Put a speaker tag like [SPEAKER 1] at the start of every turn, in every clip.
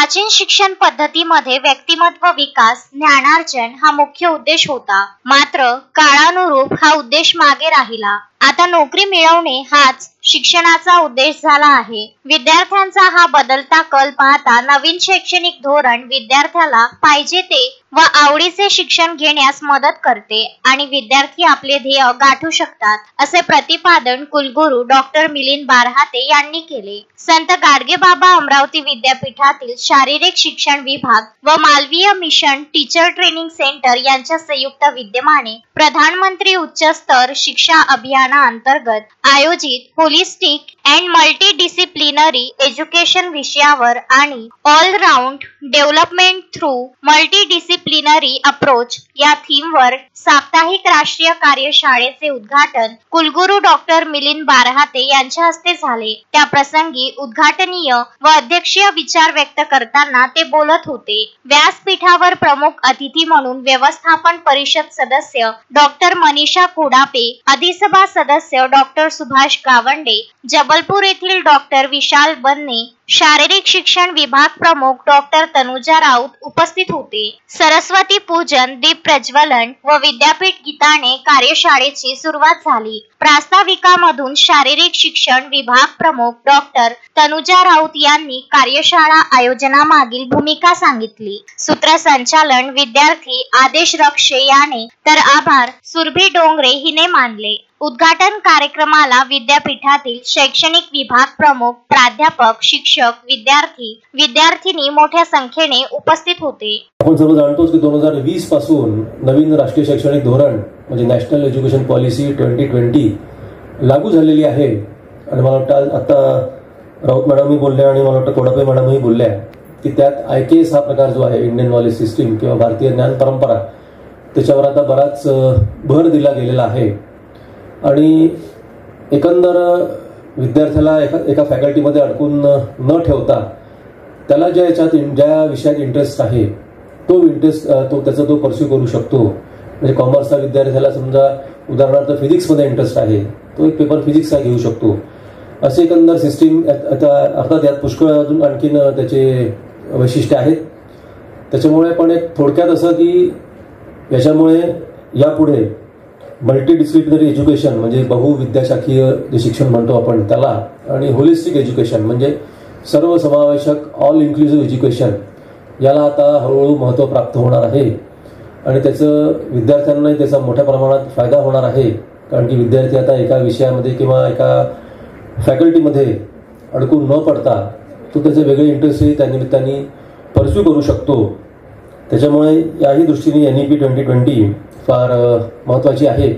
[SPEAKER 1] प्राचीन शिक्षण पद्धतीमध्ये व्यक्तिमत्व विकास, ज्ञानार्जन हा मुख्य उद्देश होता. मात्र काळानुरूप हा उद्देश मागे राहिला. आता नोकरी मिळवणे हाच शिक्षणाचा उद्देश झाला आहे. विद्यार्थ्यांचा हा बदलता कल पाहता नवीन शैक्षणिक धोरण विद्यार्थ्याला पाहिजे ते व आवडीचे शिक्षण घेण्यास मदत करते आणि विद्यार्थी आपले ध्येय गाठू शकतात, असे प्रतिपादन कुलगुरू डॉक्टर मिलिंद बारहाते यांनी केले. संत गाडगेबाबा अमरावती विद्यापीठातील शारीरिक शिक्षण विभाग व Malviya mission teacher training centre यांच्या संयुक्त विद्यमाने प्रधानमंत्री उच्चस्तर शिक्षा अभियानाअंतर्गत आयोजित होलिस्टिक अँड मल्टीडिसिप्लिनरी एज्युकेशन विषयावर आणि all around development through multidisciplinary approach या थीमवर साप्ताहिक राष्ट्रीय कार्यशाळेचे उद्घाटन कुलगुरू डॉक्टर मिलिंद बारहाते यांच्या हस्ते झाले. त्या प्रसंगी उद्घाटनीय व अध्यक्षीय विचार व्यक्त करताना ते बोलत होते. व्यासपीठावर प्रमुख अतिथी म्हणून व्यवस्थापन परिषद सदस्य डॉक्टर मनीषा कुडापे, अधिसभा सदस्य डॉक्टर सुभाष गावंडे, जबलपूर येथील डॉक्टर विशाल बन्ने, शारीरिक शिक्षण विभाग प्रमुख डॉक्टर तनुजा राऊत उपस्थित होते. सरस्वती पूजन, दीप प्रज्वलन व विद्यापीठ गीताने कार्यशाळेची सुरुवात झाली. प्रास्ताविकामधून शारीरिक शिक्षण विभाग प्रमुख डॉक्टर तनुजा राऊत यांनी कार्यशाळा आयोजनामागील भूमिका सांगितली. सूत्रसंचालन विद्यार्थी आदेश रक्षे याने तर आभार सुरभी डोंगरे हिने मानले. उद्घाटन कार्यक्रमाला विद्यापीठातील शैक्षणिक विभाग प्रमुख, प्राध्यापक, शिक्षक, विद्यार्थी-विद्यार्थिनी मोठ्या संख्येने उपस्थित होते.
[SPEAKER 2] आपण सर्व जाणतोच की 2020 पासून नवीन राष्ट्रीय शैक्षणिक धोरण म्हणजे नॅशनल एज्युकेशन पॉलिसी 2020 लागू झालेली आहे. आणि मला वाटतं आता राऊत मॅडमही बोलल्या आणि मला वाटतं कोडापे मॅडमही बोलल्या की त्यात IKS हा प्रकार जो आहे, इंडियन नॉलेज सिस्टीम किंवा भारतीय ज्ञान परंपरा, त्याच्यावर आता बराच भर दिला गेलेला आहे. आणि एकंदर विद्यार्थ्याला एका फॅकल्टीमध्ये अडकून न ठेवता त्याला ज्या विषयात इंटरेस्ट आहे तो त्याचा परस्यू करू शकतो. म्हणजे कॉमर्सचा विद्यार्थ्याला समजा उदाहरणार्थ फिजिक्समध्ये इंटरेस्ट आहे, तो एक पेपर फिजिक्सचा घेऊ शकतो. असे एकंदर सिस्टीम अर्थात यात पुष्कळ अजून आणखीन त्याचे वैशिष्ट्य आहेत. त्याच्यामुळे पण एक थोडक्यात असं की याच्यामुळे यापुढे मल्टीडिसिप्लिनरी एज्युकेशन म्हणजे बहुविद्याशाखीय जे शिक्षण म्हणतो आपण त्याला, आणि होलिस्टिक एज्युकेशन म्हणजे सर्वसमावेशक ऑल इन्क्लुसिव्ह एज्युकेशन याला आता हळूहळू महत्त्व प्राप्त होणार आहे. आणि त्याचं विद्यार्थ्यांनाही त्याचा मोठ्या प्रमाणात फायदा होणार आहे. कारण की विद्यार्थी आता एका विषयामध्ये किंवा एका फॅकल्टीमध्ये अडकून न पडता तो त्याचे वेगळे इंटरेस्टही त्या निमित्ताने परस्यू करू शकतो. त्याच्यामुळे याही दृष्टीने NEP 2020 फार महत्त्वाची आहे.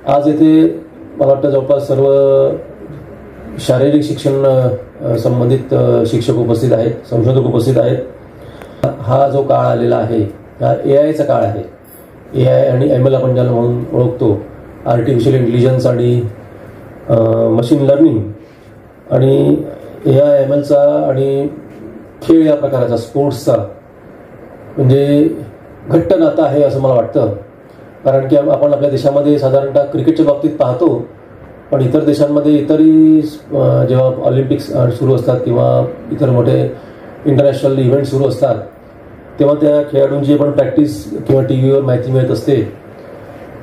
[SPEAKER 2] आज येथे मला वाटतं जवळपास सर्व शारीरिक शिक्षण संबंधित शिक्षक उपस्थित आहेत, संशोधक उपस्थित आहेत. हा जो काळ आलेला आहे हा AIचा काळ आहे. AI आणि ML आपण ज्याला म्हणून ओळखतो, आर्टिफिशियल इंटेलिजन्स आणि मशीन लर्निंग. आणि AI MLचा आणि खेळ या प्रकाराचा, स्पोर्ट्सचा म्हणजे घट्ट नातं आहे असं मला वाटतं. कारण की आपण आपल्या देशामध्ये साधारणतः क्रिकेटच्या बाबतीत पाहतो, पण इतर देशांमध्ये इतरही जेव्हा ऑलिम्पिक्स सुरू असतात किंवा इतर मोठे इंटरनॅशनल इव्हेंट सुरू असतात तेव्हा त्या खेळाडूंची पण प्रॅक्टिस किंवा TVवर माहिती मिळत असते.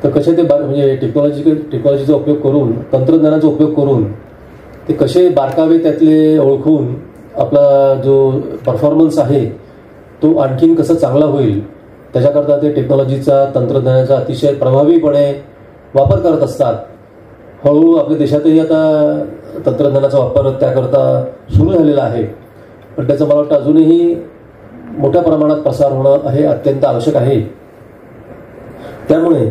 [SPEAKER 2] तर कसे ते म्हणजे टेक्नॉलॉजीचा उपयोग करून, तंत्रज्ञानाचा उपयोग करून ते कसे बारकावे त्यातले ओळखून आपला जो परफॉर्मन्स आहे तो आणखीन कसा चांगला होईल त्याच्याकरता ते टेक्नॉलॉजीचा, तंत्रज्ञानाचा अतिशय प्रभावीपणे वापर करत असतात. हळूहळू आपल्या देशातही आता तंत्रज्ञानाचा वापर त्याकरता सुरू झालेला आहे. पण त्याचं मला वाटतं अजूनही मोठ्या प्रमाणात प्रसार होणं हे अत्यंत आवश्यक आहे. त्यामुळे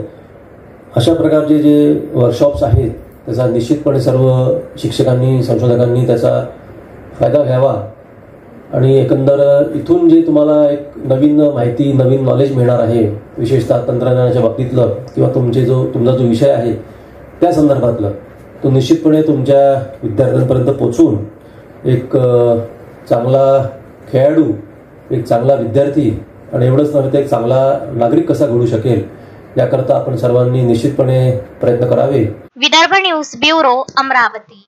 [SPEAKER 2] अशा प्रकारचे जे वर्कशॉप्स आहेत त्याचा निश्चितपणे सर्व शिक्षकांनी, संशोधकांनी त्याचा फायदा घ्यावा. आणि एकंदर इथून जे तुम्हाला एक नवीन माहिती, नवीन नॉलेज मिळणार आहे, विशेषतः तंत्रज्ञानाच्या बाबतीतलं किंवा तुमचा जो विषय आहे त्या संदर्भातलं, तो निश्चितपणे तुमच्या विद्यार्थ्यांपर्यंत पोचवून एक चांगला खेळाडू, एक चांगला विद्यार्थी आणि एवढंच नव्हे तर एक चांगला नागरिक कसा घडू शकेल याकरता आपण सर्वांनी निश्चितपणे प्रयत्न करावे.
[SPEAKER 1] Vidarbha news bureau, Amravati.